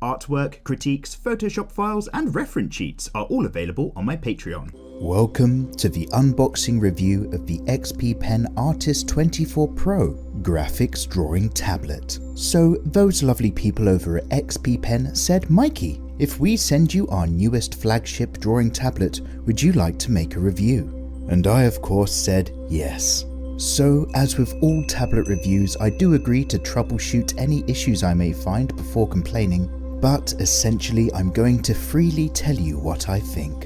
Artwork, critiques, Photoshop files and reference sheets are all available on my Patreon. Welcome to the unboxing review of the XPPEN Artist 24 Pro graphics drawing tablet. So those lovely people over at XPPEN said, Mikey, if we send you our newest flagship drawing tablet, would you like to make a review? And I of course said yes. So as with all tablet reviews, I do agree to troubleshoot any issues I may find before complaining, but essentially I'm going to freely tell you what I think.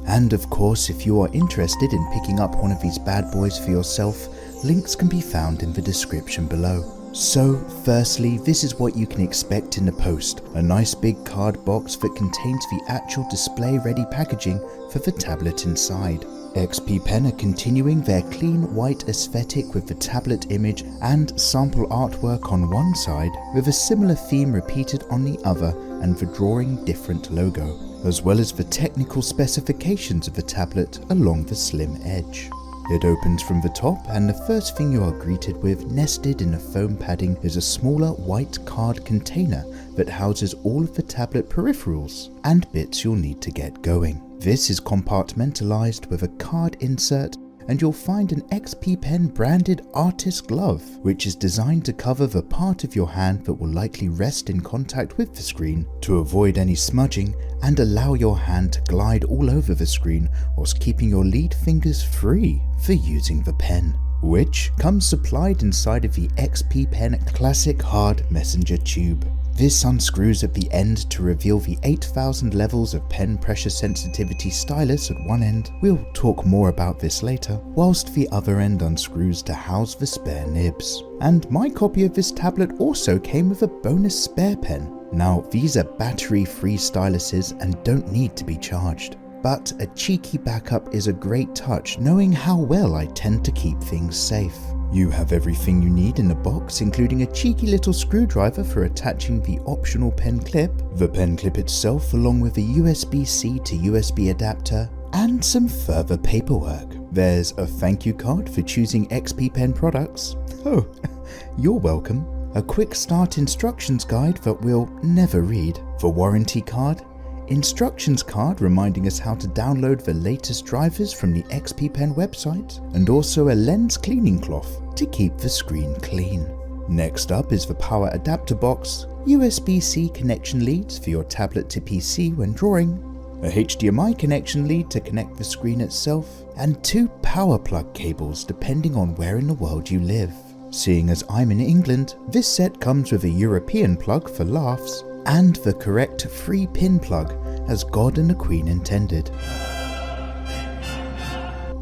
And of course, if you are interested in picking up one of these bad boys for yourself, links can be found in the description below. So firstly, this is what you can expect in the post, a nice big card box that contains the actual display ready packaging for the tablet inside. XPPEN are continuing their clean white aesthetic with the tablet image and sample artwork on one side, with a similar theme repeated on the other and the drawing different logo, as well as the technical specifications of the tablet along the slim edge. It opens from the top, and the first thing you are greeted with nested in the foam padding is a smaller white card container that houses all of the tablet peripherals and bits you'll need to get going. This is compartmentalized with a card insert, and you'll find an XPPEN branded artist glove, which is designed to cover the part of your hand that will likely rest in contact with the screen to avoid any smudging and allow your hand to glide all over the screen whilst keeping your lead fingers free for using the pen, which comes supplied inside of the XPPEN Classic Hard Messenger Tube. This unscrews at the end to reveal the 8000 levels of pen pressure sensitivity stylus at one end. We'll talk more about this later, whilst the other end unscrews to house the spare nibs. And my copy of this tablet also came with a bonus spare pen. Now, these are battery-free styluses and don't need to be charged. But a cheeky backup is a great touch, knowing how well I tend to keep things safe. You have everything you need in the box, including a cheeky little screwdriver for attaching the optional pen clip, the pen clip itself along with a USB-C to USB adapter, and some further paperwork. There's a thank you card for choosing XPPEN products. Oh, you're welcome. A quick start instructions guide that we'll never read. The warranty card. Instructions card reminding us how to download the latest drivers from the XPPEN website, and also a lens cleaning cloth to keep the screen clean. Next up is the power adapter box, USB-C connection leads for your tablet to PC when drawing, a HDMI connection lead to connect the screen itself, and 2 power plug cables depending on where in the world you live. Seeing as I'm in England, this set comes with a European plug for laughs, and the correct 3-pin plug as God and the Queen intended.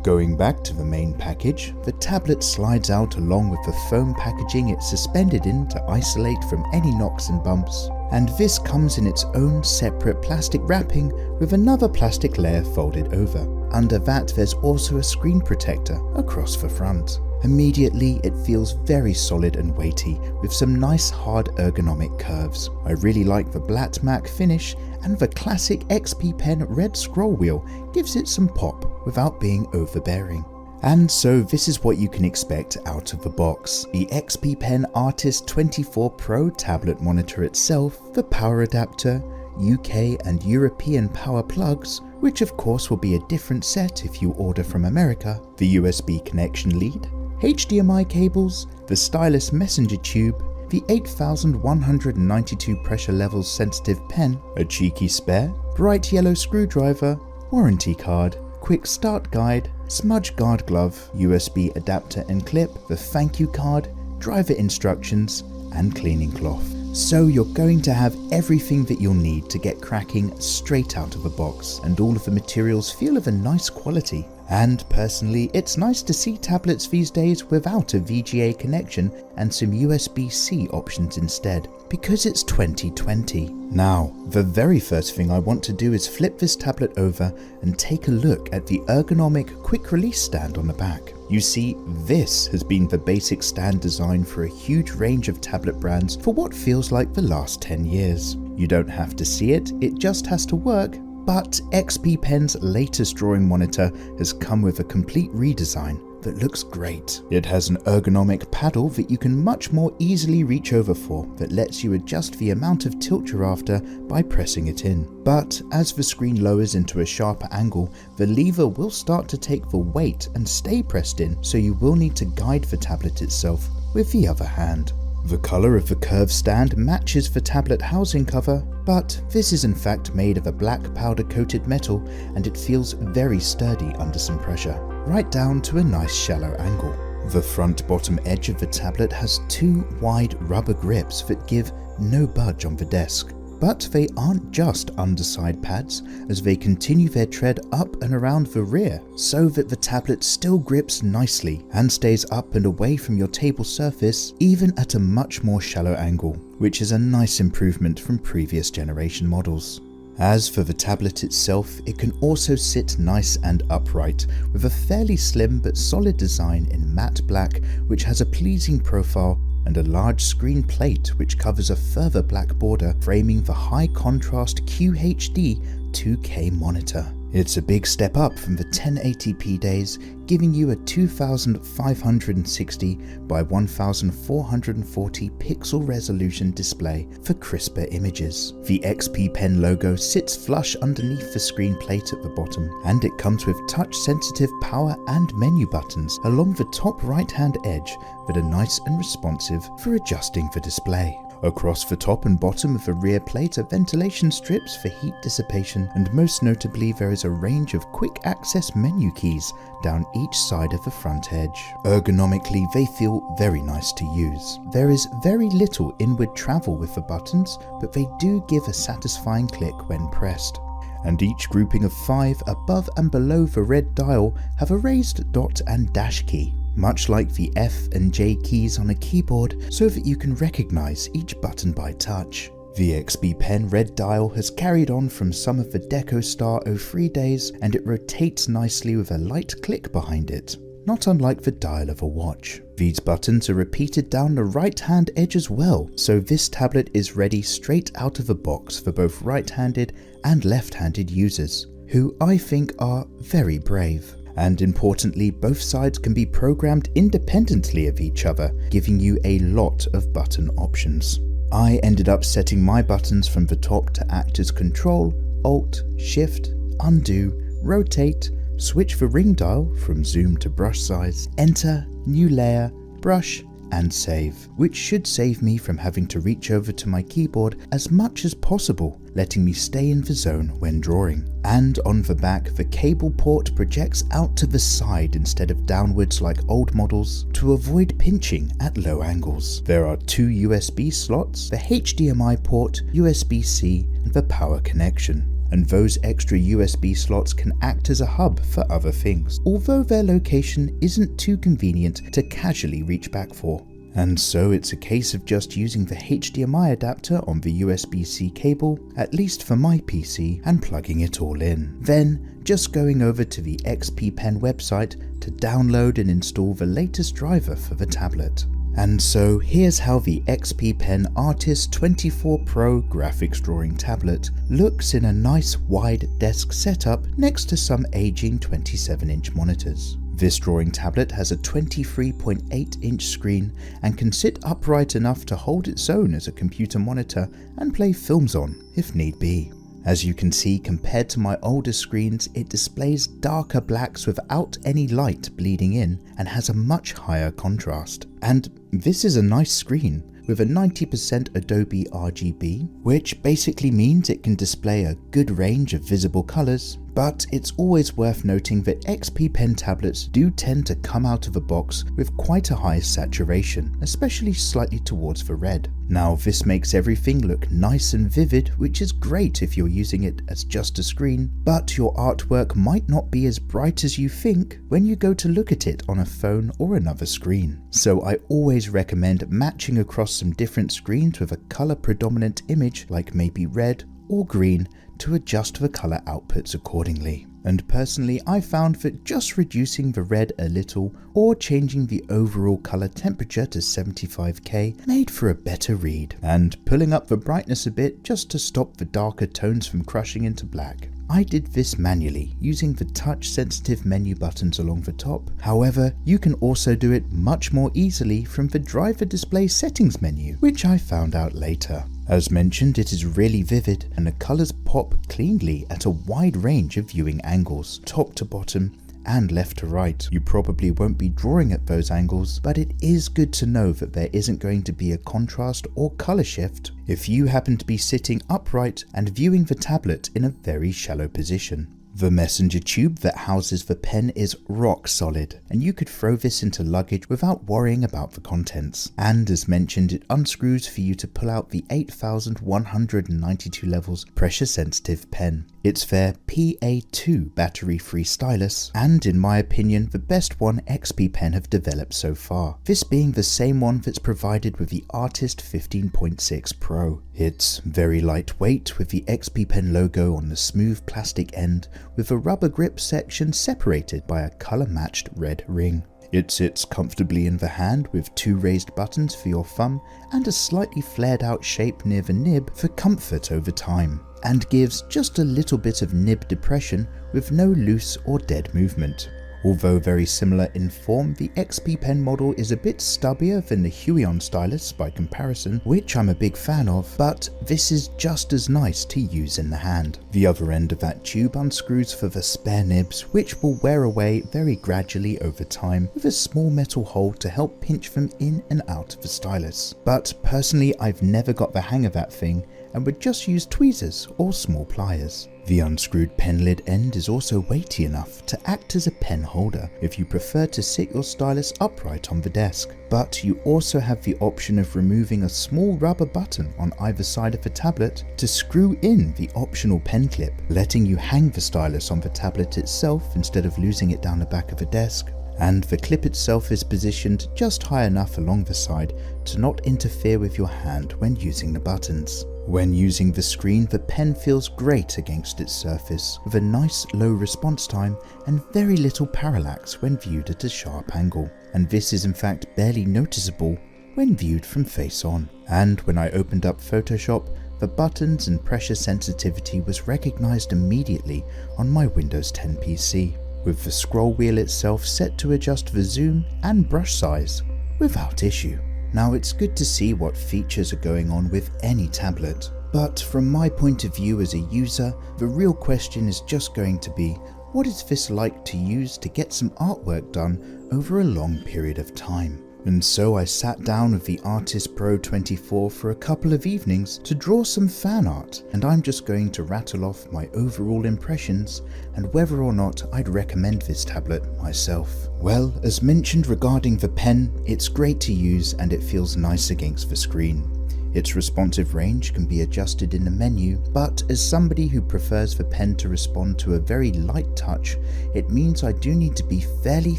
Going back to the main package, the tablet slides out along with the foam packaging it's suspended in to isolate from any knocks and bumps, and this comes in its own separate plastic wrapping with another plastic layer folded over. Under that there's also a screen protector across the front. Immediately it feels very solid and weighty with some nice hard ergonomic curves. I really like the black matte finish, and the classic XPPEN red scroll wheel gives it some pop without being overbearing. And so this is what you can expect out of the box. The XPPEN Artist 24 Pro tablet monitor itself, the power adapter, UK and European power plugs, which of course will be a different set if you order from America, the USB connection lead, HDMI cables, the Stylus messenger tube, the 8192 pressure levels sensitive pen, a cheeky spare, bright yellow screwdriver, warranty card, quick start guide, smudge guard glove, USB adapter and clip, the thank you card, driver instructions, and cleaning cloth. So you're going to have everything that you'll need to get cracking straight out of the box, and all of the materials feel of a nice quality. And personally, it's nice to see tablets these days without a VGA connection and some USB-C options instead, because it's 2020. Now, the very first thing I want to do is flip this tablet over and take a look at the ergonomic quick release stand on the back. You see, this has been the basic stand design for a huge range of tablet brands for what feels like the last 10 years. You don't have to see it, it just has to work. But XPPEN's latest drawing monitor has come with a complete redesign that looks great. It has an ergonomic paddle that you can much more easily reach over for that lets you adjust the amount of tilt you're after by pressing it in. But as the screen lowers into a sharper angle, the lever will start to take the weight and stay pressed in, so you will need to guide the tablet itself with the other hand. The colour of the curved stand matches the tablet housing cover, but this is in fact made of a black powder coated metal and it feels very sturdy under some pressure, right down to a nice shallow angle. The front bottom edge of the tablet has two wide rubber grips that give no budge on the desk. But they aren't just underside pads, as they continue their tread up and around the rear, so that the tablet still grips nicely and stays up and away from your table surface, even at a much more shallow angle, which is a nice improvement from previous generation models. As for the tablet itself, it can also sit nice and upright, with a fairly slim but solid design in matte black, which has a pleasing profile and a large screen plate which covers a further black border framing the high contrast QHD 2K monitor. It's a big step up from the 1080p days, giving you a 2560 by 1440 pixel resolution display for crisper images. The XPPEN logo sits flush underneath the screen plate at the bottom, and it comes with touch-sensitive power and menu buttons along the top right-hand edge that are nice and responsive for adjusting the display. Across the top and bottom of the rear plate are ventilation strips for heat dissipation, and most notably there is a range of quick access menu keys down each side of the front edge. Ergonomically, they feel very nice to use. There is very little inward travel with the buttons, but they do give a satisfying click when pressed. And each grouping of 5 above and below the red dial have a raised dot and dash key, much like the F and J keys on a keyboard, so that you can recognize each button by touch. The XPPEN red dial has carried on from some of the Deco Star 03 days, and it rotates nicely with a light click behind it, not unlike the dial of a watch. These buttons are repeated down the right hand edge as well, so this tablet is ready straight out of the box for both right-handed and left-handed users, who I think are very brave. And importantly, both sides can be programmed independently of each other, giving you a lot of button options. I ended up setting my buttons from the top to act as Control, Alt, Shift, Undo, Rotate, switch the ring dial from zoom to brush size, Enter, New Layer, Brush, and Save, which should save me from having to reach over to my keyboard as much as possible, letting me stay in the zone when drawing. And on the back, the cable port projects out to the side instead of downwards like old models to avoid pinching at low angles. There are 2 USB slots, the HDMI port, USB-C, and the power connection. And those extra USB slots can act as a hub for other things, although their location isn't too convenient to casually reach back for. And so it's a case of just using the HDMI adapter on the USB-C cable, at least for my PC, and plugging it all in. Then just going over to the XPPEN website to download and install the latest driver for the tablet. And so here's how the XPPEN Artist 24 Pro graphics drawing tablet looks in a nice wide desk setup next to some aging 27-inch monitors. This drawing tablet has a 23.8-inch screen and can sit upright enough to hold its own as a computer monitor and play films on, if need be. As you can see, compared to my older screens, it displays darker blacks without any light bleeding in and has a much higher contrast. And this is a nice screen with a 90% Adobe RGB, which basically means it can display a good range of visible colors, but it's always worth noting that XPPEN tablets do tend to come out of the box with quite a high saturation, especially slightly towards the red. Now this makes everything look nice and vivid, which is great if you're using it as just a screen, but your artwork might not be as bright as you think when you go to look at it on a phone or another screen. So I always recommend matching across some different screens with a color predominant image like maybe red or green to adjust the color outputs accordingly. And personally, I found that just reducing the red a little or changing the overall color temperature to 75K made for a better read, and pulling up the brightness a bit just to stop the darker tones from crushing into black. I did this manually using the touch-sensitive menu buttons along the top. However, you can also do it much more easily from the driver display settings menu, which I found out later. As mentioned, it is really vivid and the colours pop cleanly at a wide range of viewing angles, top to bottom and left to right. You probably won't be drawing at those angles, but it is good to know that there isn't going to be a contrast or colour shift if you happen to be sitting upright and viewing the tablet in a very shallow position. The messenger tube that houses the pen is rock solid, and you could throw this into luggage without worrying about the contents. And as mentioned, it unscrews for you to pull out the 8192 levels pressure sensitive pen. It's their PA2 battery-free stylus, and in my opinion the best one XPPEN have developed so far, this being the same one that's provided with the Artist 15.6 Pro. It's very lightweight with the XPPEN logo on the smooth plastic end, with a rubber grip section separated by a colour-matched red ring. It sits comfortably in the hand with two raised buttons for your thumb and a slightly flared out shape near the nib for comfort over time, and gives just a little bit of nib depression with no loose or dead movement. Although very similar in form, the XPPEN model is a bit stubbier than the Huion stylus by comparison, which I'm a big fan of, but this is just as nice to use in the hand. The other end of that tube unscrews for the spare nibs, which will wear away very gradually over time with a small metal hole to help pinch them in and out of the stylus. But personally, I've never got the hang of that thing and would just use tweezers or small pliers. The unscrewed pen lid end is also weighty enough to act as a pen holder if you prefer to sit your stylus upright on the desk, but you also have the option of removing a small rubber button on either side of the tablet to screw in the optional pen clip, letting you hang the stylus on the tablet itself instead of losing it down the back of a desk. And the clip itself is positioned just high enough along the side to not interfere with your hand when using the buttons. When using the screen, the pen feels great against its surface, with a nice low response time and very little parallax when viewed at a sharp angle, and this is in fact barely noticeable when viewed from face on. And when I opened up Photoshop, the buttons and pressure sensitivity was recognised immediately on my Windows 10 PC, with the scroll wheel itself set to adjust the zoom and brush size without issue. Now, it's good to see what features are going on with any tablet, but from my point of view as a user, the real question is just going to be, what is this like to use to get some artwork done over a long period of time? And so I sat down with the Artist Pro 24 for a couple of evenings to draw some fan art, and I'm just going to rattle off my overall impressions and whether or not I'd recommend this tablet myself. Well, as mentioned regarding the pen, it's great to use and it feels nice against the screen. Its responsive range can be adjusted in the menu, but as somebody who prefers the pen to respond to a very light touch, it means I do need to be fairly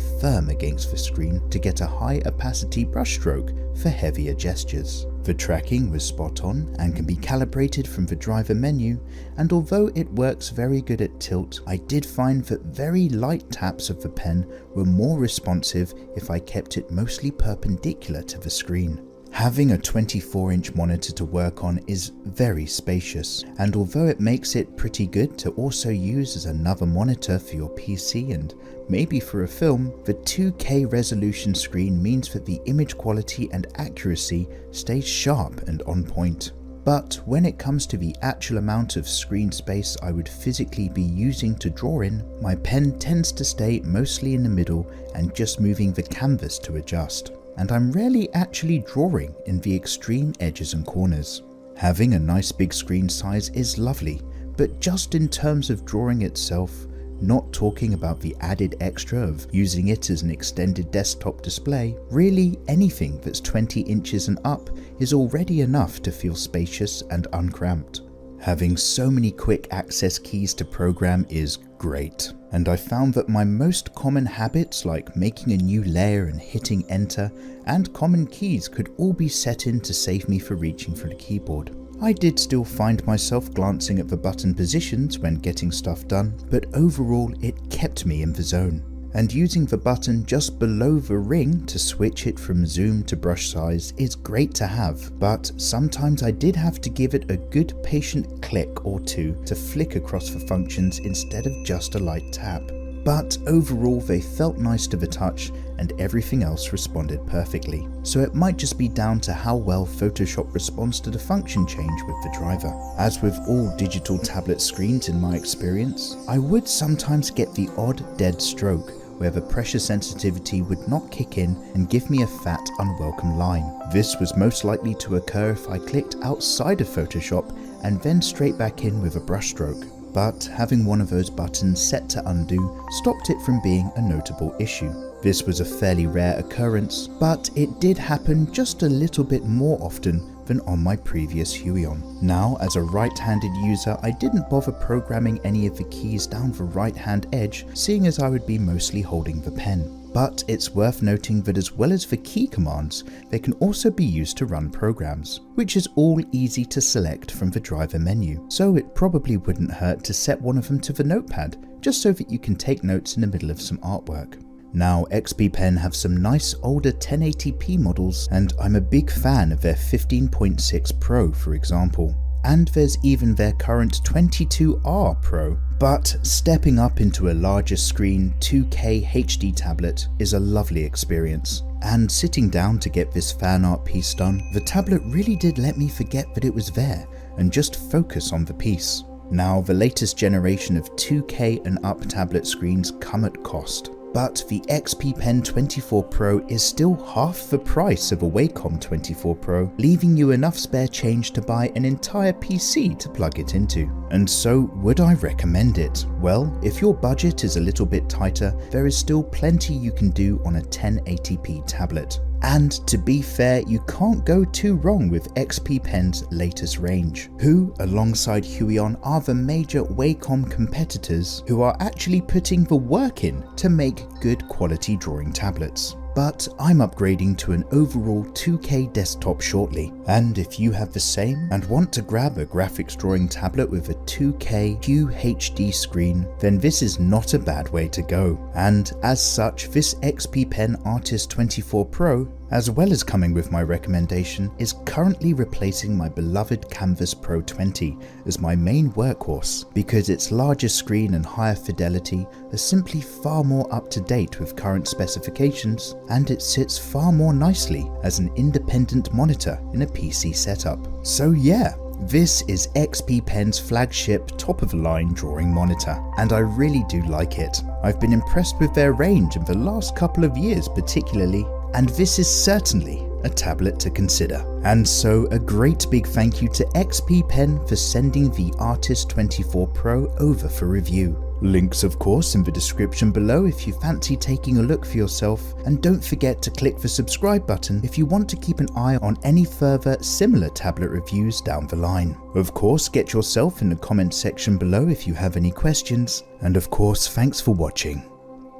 firm against the screen to get a high opacity brushstroke for heavier gestures. The tracking was spot on and can be calibrated from the driver menu, and although it works very good at tilt, I did find that very light taps of the pen were more responsive if I kept it mostly perpendicular to the screen. Having a 24-inch monitor to work on is very spacious, and although it makes it pretty good to also use as another monitor for your PC and maybe for a film, the 2K resolution screen means that the image quality and accuracy stays sharp and on point. But when it comes to the actual amount of screen space I would physically be using to draw in, my pen tends to stay mostly in the middle and just moving the canvas to adjust, and I'm rarely actually drawing in the extreme edges and corners. Having a nice big screen size is lovely, but just in terms of drawing itself, not talking about the added extra of using it as an extended desktop display, really anything that's 20 inches and up is already enough to feel spacious and uncramped. Having so many quick access keys to program is great, and I found that my most common habits like making a new layer and hitting enter and common keys could all be set in to save me for reaching for the keyboard. I did still find myself glancing at the button positions when getting stuff done, but overall it kept me in the zone. and using the button just below the ring to switch it from zoom to brush size is great to have, but sometimes I did have to give it a good patient click or two to flick across the functions instead of just a light tap. But overall they felt nice to the touch and everything else responded perfectly. So it might just be down to how well Photoshop responds to the function change with the driver. As with all digital tablet screens in my experience, I would sometimes get the odd dead stroke where the pressure sensitivity would not kick in and give me a fat, unwelcome line. This was most likely to occur if I clicked outside of Photoshop and then straight back in with a brushstroke. But having one of those buttons set to undo stopped it from being a notable issue. This was a fairly rare occurrence, but it did happen just a little bit more often than on my previous Huion. Now, as a right-handed user, I didn't bother programming any of the keys down the right-hand edge, seeing as I would be mostly holding the pen. But it's worth noting that as well as the key commands, they can also be used to run programs, which is all easy to select from the driver menu. So it probably wouldn't hurt to set one of them to the notepad, just so that you can take notes in the middle of some artwork. Now, XPPEN have some nice older 1080p models, and I'm a big fan of their 15.6 Pro, for example. And there's even their current 22R Pro. But stepping up into a larger screen 2K HD tablet is a lovely experience. And sitting down to get this fan art piece done, the tablet really did let me forget that it was there and just focus on the piece. Now, the latest generation of 2K and up tablet screens come at cost. But the XPPEN 24 Pro is still half the price of a Wacom 24 Pro, leaving you enough spare change to buy an entire PC to plug it into. And so, would I recommend it? Well, if your budget is a little bit tighter, there is still plenty you can do on a 1080p tablet. And to be fair, you can't go too wrong with XPPEN's latest range, who, alongside Huion, are the major Wacom competitors who are actually putting the work in to make good quality drawing tablets. But I'm upgrading to an overall 2K desktop shortly, and if you have the same and want to grab a graphics drawing tablet with a 2K QHD screen, then this is not a bad way to go. And as such, this XPPEN Artist 24 Pro, as well as coming with my recommendation, is currently replacing my beloved Canvas Pro 20 as my main workhorse, because its larger screen and higher fidelity are simply far more up to date with current specifications, and it sits far more nicely as an independent monitor in a PC setup. So yeah, this is XPPEN's flagship top-of-the-line drawing monitor, and I really do like it. I've been impressed with their range in the last couple of years particularly, and this is certainly a tablet to consider. And so a great big thank you to XPPEN for sending the Artist 24 Pro over for review. Links of course in the description below if you fancy taking a look for yourself, and don't forget to click the subscribe button if you want to keep an eye on any further similar tablet reviews down the line. Of course, get yourself in the comment section below if you have any questions, and of course thanks for watching.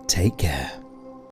Take care.